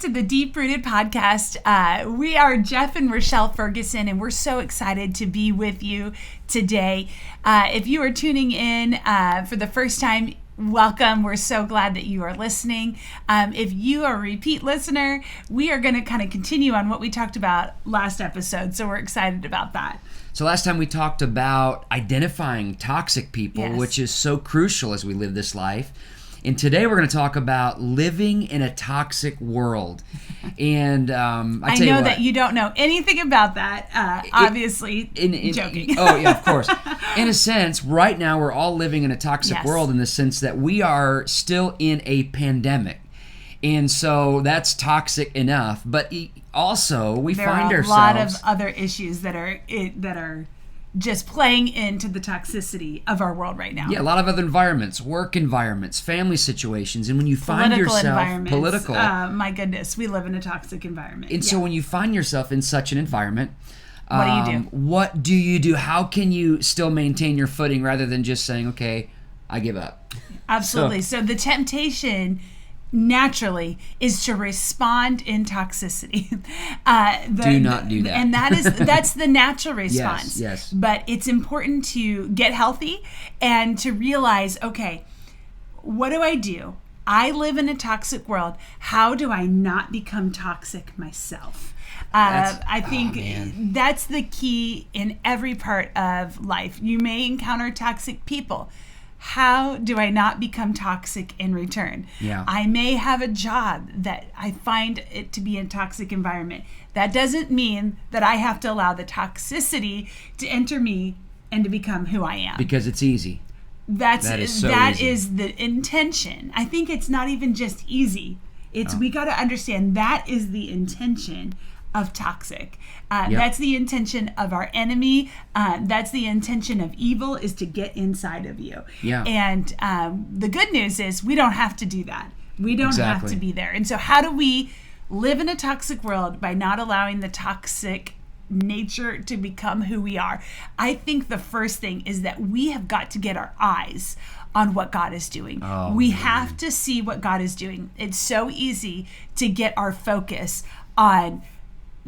to the Deep Rooted Podcast. We are Jeff and Rochelle Ferguson, and we're so excited to be with you today. If you are tuning in for the first time, welcome. We're so glad that you are listening. If you are a repeat listener, we are going to kind of continue on what we talked about last episode, so we're excited about that. So last time we talked about identifying toxic people, Yes. which is so crucial as we live this life. And today we're going to talk about living in a toxic world. And I tell you know what, that you don't know anything about that, obviously. Joking. Oh, yeah, of course. In a sense, right now we're all living in a toxic Yes. world in the sense that we are still in a pandemic. And so that's toxic enough. But also we find ourselves... There are a lot of other issues that are just playing into the toxicity of our world right now. Yeah, a lot of other environments, work environments, family situations, and when you find Political yourself environments. My goodness, we live in a toxic environment. And so when you find yourself in such an environment, what do you do? What do you do? How can you still maintain your footing rather than just saying, okay, I give up? Absolutely. So the temptation naturally is to respond in toxicity. Do not do that. And that's the natural response. Yes. But it's important to get healthy and to realize, okay, what do I do? I live in a toxic world. How do I not become toxic myself? I think that's the key in every part of life. You may encounter toxic people. How do I not become toxic in return? Yeah. I may have a job that I find it to be a toxic environment. That doesn't mean that I have to allow the toxicity to enter me and to become who I am. Because it's easy. That easy. is the intention. I think it's not even just easy. We got to understand that is the intention of toxic. That's the intention of our enemy. That's the intention of evil, is to get inside of you. Yeah. And the good news is we don't have to do that. We don't have to be there. And so how do we live in a toxic world by not allowing the toxic nature to become who we are? I think the first thing is that we have got to get our eyes on what God is doing. We have to see what God is doing. It's so easy to get our focus on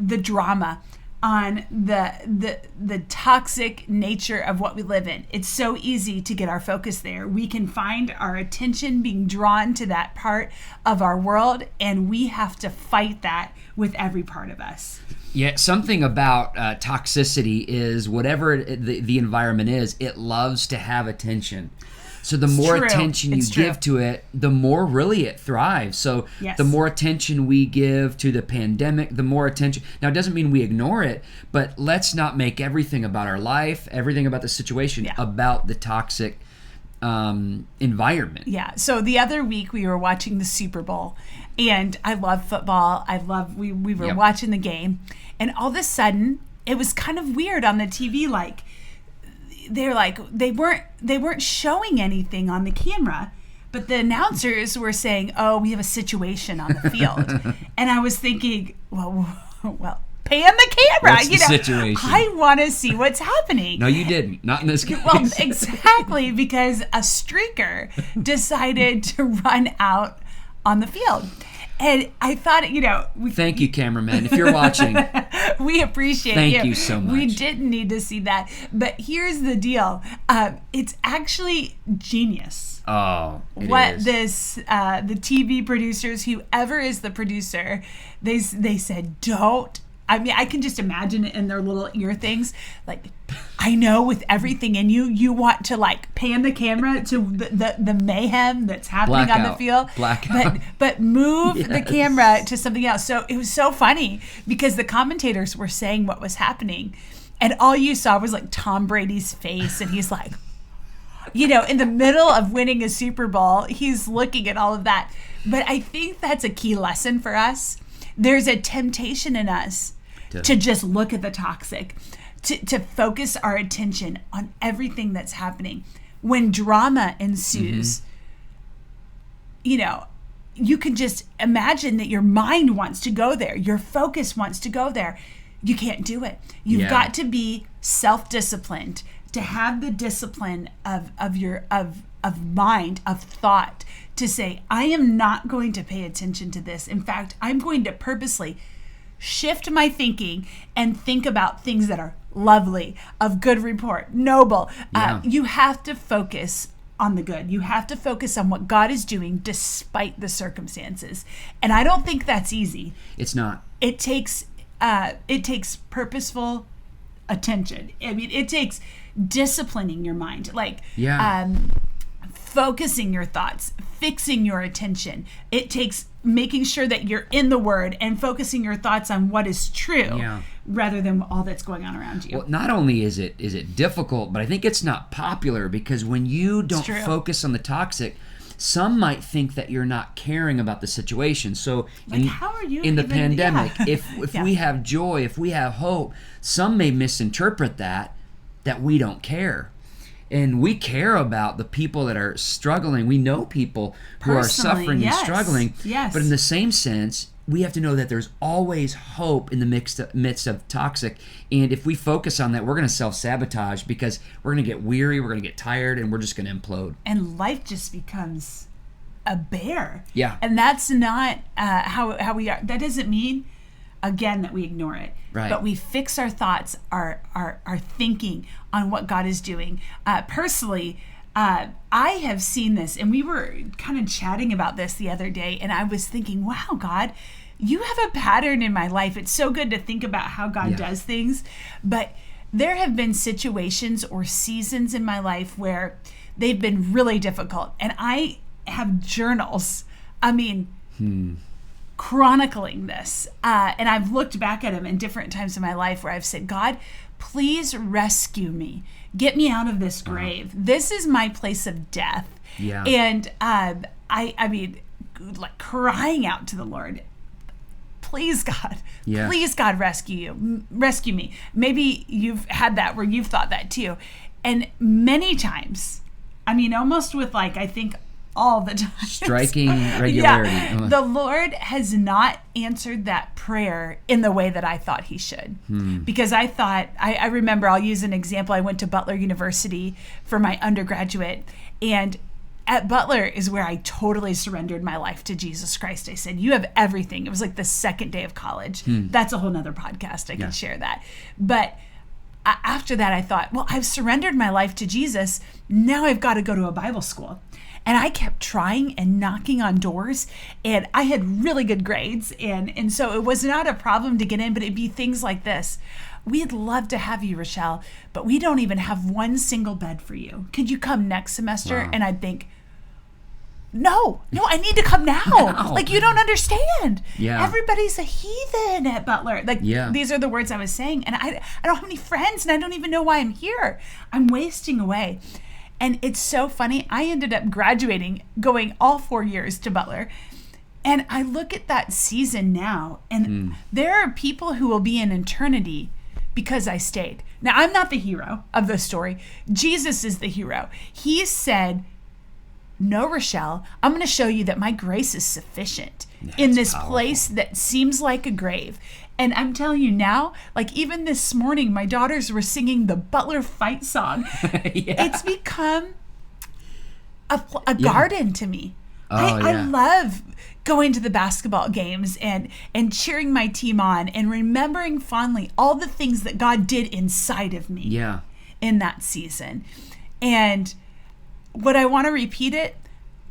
the drama, on the toxic nature of what we live in. It's so easy to get our focus there. We can find our attention being drawn to that part of our world, and we have to fight that with every part of us. Yeah, something about toxicity is whatever the environment is, it loves to have attention. So the more attention you give to it, the more really it thrives. So the more attention we give to the pandemic, the more attention. Now, it doesn't mean we ignore it, but let's not make everything about our life, everything about the situation, about the toxic environment. Yeah. So the other week we were watching the Super Bowl, and I love football. We were watching the game, and all of a sudden it was kind of weird on the TV, like they weren't showing anything on the camera, but the announcers were saying, "Oh, we have a situation on the field," and I was thinking, well, pan the camera. What's the situation? I want to see what's happening. No, you didn't. Not in this case. Well, exactly, because a streaker decided to run out on the field. And I thought, thank you, cameraman, if you're watching. We appreciate you. Thank you so much. We didn't need to see that. But here's the deal. It's actually genius. Oh, it is. The TV producers, whoever is the producer, they said, don't. I mean, I can just imagine it in their little ear things. Like, I know with everything in you, you want to pan the camera to the mayhem that's happening on the field. Blackout. But move the camera to something else. So it was so funny because the commentators were saying what was happening, and all you saw was Tom Brady's face, and he's like, in the middle of winning a Super Bowl, he's looking at all of that. But I think that's a key lesson for us. There's a temptation in us to just look at the toxic, to focus our attention on everything that's happening. When drama ensues, you can just imagine that your mind wants to go there. Your focus wants to go there. You can't do it. You've got to be self-disciplined to have the discipline of mind, of thought, to say, I am not going to pay attention to this. In fact, I'm going to purposely shift my thinking and think about things that are lovely, of good report, noble. Yeah. You have to focus on the good. You have to focus on what God is doing despite the circumstances. And I don't think that's easy. It's not. It takes purposeful attention. I mean, it takes disciplining your mind, focusing your thoughts, fixing your attention. It takes making sure that you're in the Word and focusing your thoughts on what is true rather than all that's going on around you. Well, not only is it difficult, but I think it's not popular, because when you don't focus on the toxic, some might think that you're not caring about the situation. So how are you in the pandemic, if we have joy, if we have hope, some may misinterpret that we don't care. And we care about the people that are struggling. We know people who are suffering and struggling. Yes. But in the same sense, we have to know that there's always hope in the midst of toxic. And if we focus on that, we're going to self-sabotage, because we're going to get weary, we're going to get tired, and we're just going to implode. And life just becomes a bear. Yeah. And that's not how we are. That doesn't mean, again, that we ignore it. Right. But we fix our thoughts, our thinking on what God is doing. Personally, I have seen this, and we were kind of chatting about this the other day, and I was thinking, wow, God, you have a pattern in my life. It's so good to think about how God does things. But there have been situations or seasons in my life where they've been really difficult. And I have journals. I mean, chronicling this. And I've looked back at them in different times in my life where I've said, God, please rescue me. Get me out of this grave. This is my place of death. Yeah. And I mean, like crying out to the Lord, please God, rescue me. Maybe you've had that where you've thought that too. And many times, I mean, almost with I think all the time. Striking regularity. Yeah, the Lord has not answered that prayer in the way that I thought he should. Because I remember, I'll use an example. I went to Butler University for my undergraduate, and at Butler is where I totally surrendered my life to Jesus Christ. I said, you have everything. It was like the second day of college. That's a whole nother podcast. I can share that. But after that, I thought, well, I've surrendered my life to Jesus. Now I've got to go to a Bible school. And I kept trying and knocking on doors, and I had really good grades. And so it was not a problem to get in, but it'd be things like this. We'd love to have you, Rochelle, but we don't even have one single bed for you. Could you come next semester? Wow. And I'd think, no, I need to come now. Like, you don't understand. Yeah. Everybody's a heathen at Butler. These are the words I was saying. And I don't have any friends, and I don't even know why I'm here. I'm wasting away. And it's so funny. I ended up graduating, going all 4 years to Butler. And I look at that season now, and there are people who will be in eternity because I stayed. Now, I'm not the hero of the story. Jesus is the hero. He said, no, Rochelle, I'm going to show you that my grace is sufficient in this place that seems like a grave. And I'm telling you now, even this morning, my daughters were singing the Butler fight song. It's become a garden to me. I love going to the basketball games and cheering my team on and remembering fondly all the things that God did inside of me in that season. And would I want to repeat it?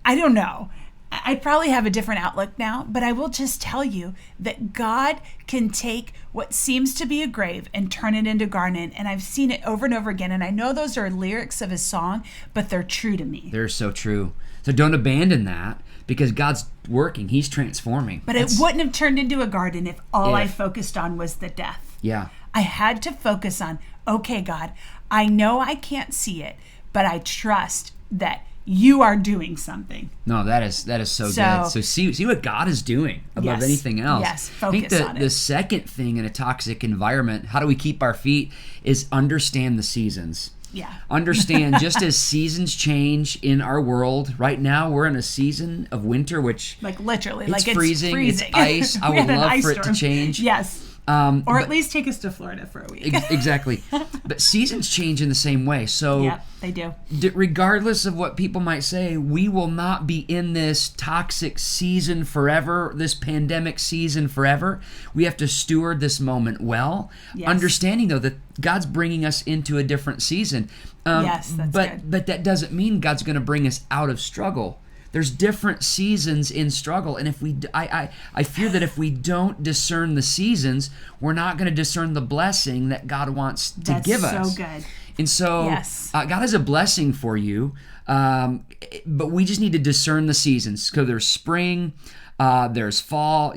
I don't know. I probably have a different outlook now, but I will just tell you that God can take what seems to be a grave and turn it into garden. And I've seen it over and over again. And I know those are lyrics of his song, but they're true to me. They're so true. So don't abandon that, because God's working. He's transforming. But it wouldn't have turned into a garden if I focused on was the death. Yeah. I had to focus on, okay, God, I know I can't see it, but I trust that you are doing something. No, that is so good. So see what God is doing above anything else. Yes, focus on it. The second thing in a toxic environment, how do we keep our feet, is understand the seasons. Yeah. Understand, just as seasons change in our world, right now we're in a season of winter, which literally, it's freezing. It's ice. I would love for it to change. Yes. Or at least take us to Florida for a week. Exactly. But seasons change in the same way. So yep, they do. Regardless of what people might say, we will not be in this toxic season forever, this pandemic season forever. We have to steward this moment well, understanding, though, that God's bringing us into a different season. Yes, that's good. But that doesn't mean God's going to bring us out of struggle. There's different seasons in struggle, and if I fear that if we don't discern the seasons, we're not going to discern the blessing that God wants to give us. That's so good. And so God has a blessing for you, but we just need to discern the seasons. So there's spring, there's fall,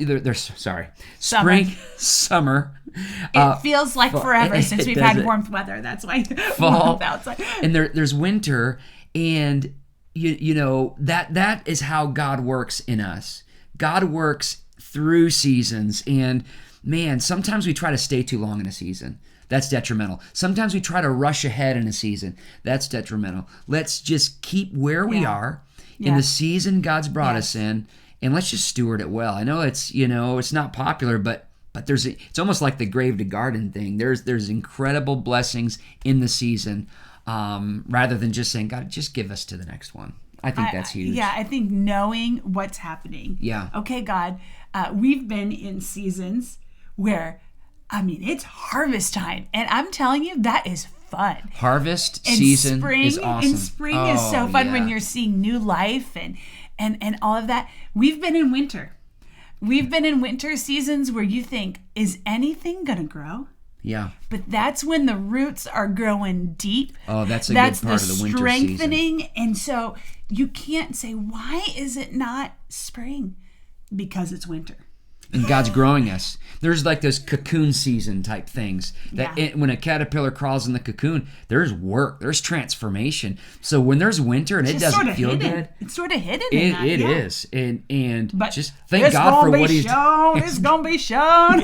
spring, summer. It feels like forever since we've had warm weather. That's why fall outside. And there's winter, and you know that is how God works in us. God works through seasons, and man, sometimes we try to stay too long in a season. That's detrimental. Sometimes we try to rush ahead in a season. That's detrimental. Let's just keep where we are in the season God's brought us in, and let's just steward it well. I know it's not popular, but it's almost like the grave to garden thing. There's incredible blessings in the season. Rather than just saying, God, just give us to the next one. I think that's huge. Yeah, I think knowing what's happening. Yeah. Okay, God, we've been in seasons where, it's harvest time. And I'm telling you, that is fun. Harvest season is awesome. And spring is so fun when you're seeing new life and all of that. We've been in winter. We've been in winter seasons where you think, is anything going to grow? Yeah. But that's when the roots are growing deep. Oh, that's a good part of the winter season. That's the strengthening. And so you can't say, why is it not spring? Because it's winter. And God's growing us. There's like those cocoon season type things. When a caterpillar crawls in the cocoon, there's work, there's transformation. So when there's winter and it doesn't feel good, it's sort of hidden. It is, and but just thank God for what He's doing. It's gonna be shown.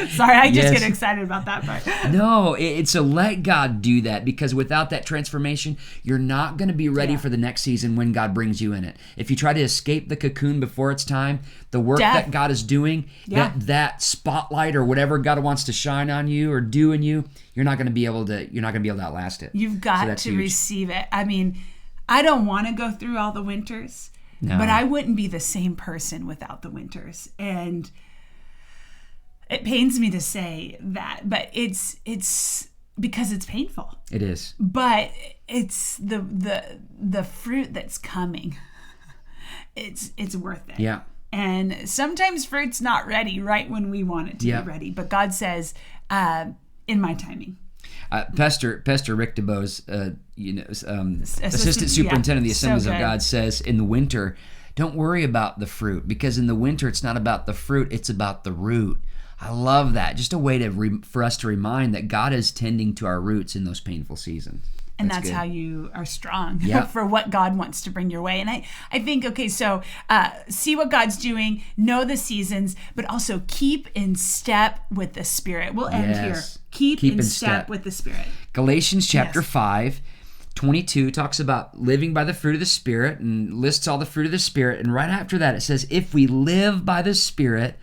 Sorry, I just get excited about that part. No, so let God do that, because without that transformation, you're not going to be ready for the next season when God brings you in it. If you try to escape the cocoon before it's time, the work that God is doing, that spotlight or whatever God wants to shine on you or do in you, you're not going to be able to outlast it. You've got to receive it. I don't want to go through all the winters, but I wouldn't be the same person without the winters. And it pains me to say that, but it's because it's painful. It is. But it's the fruit that's coming. It's worth it. Yeah. And sometimes fruit's not ready right when we want it to be ready. But God says, in my timing. Pastor Rick DeBose, assistant superintendent of the Assemblies of God, says in the winter, don't worry about the fruit, because in the winter it's not about the fruit, it's about the root. I love that. Just a way for us to remind that God is tending to our roots in those painful seasons. And that's how you are strong for what God wants to bring your way. And I think, so see what God's doing, know the seasons, but also keep in step with the Spirit. We'll end here. Keep in step with the Spirit. Galatians chapter 5:22 talks about living by the fruit of the Spirit and lists all the fruit of the Spirit. And right after that it says, if we live by the Spirit,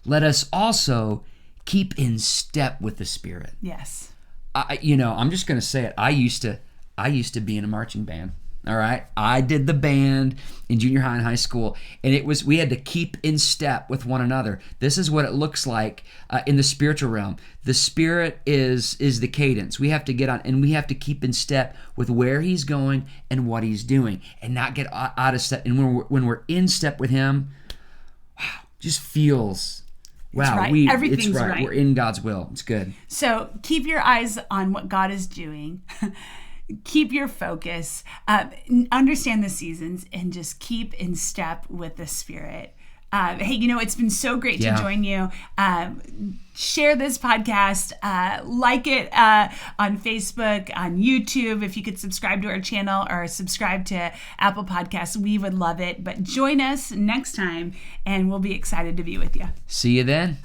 let us also keep in step with the Spirit. Yes. I'm just going to say it. I used to be in a marching band. All right. I did the band in junior high and high school, and we had to keep in step with one another. This is what it looks like in the spiritual realm. The Spirit is the cadence. We have to get on, and we have to keep in step with where He's going and what He's doing, and not get out of step. And when we're in step with Him, wow, just feels. Wow, right. Everything's right. We're in God's will. It's good. So keep your eyes on what God is doing. Keep your focus. Understand the seasons and just keep in step with the Spirit. Hey, it's been so great to join you. Share this podcast. Like it on Facebook, on YouTube. If you could subscribe to our channel or subscribe to Apple Podcasts, we would love it. But join us next time, and we'll be excited to be with you. See you then.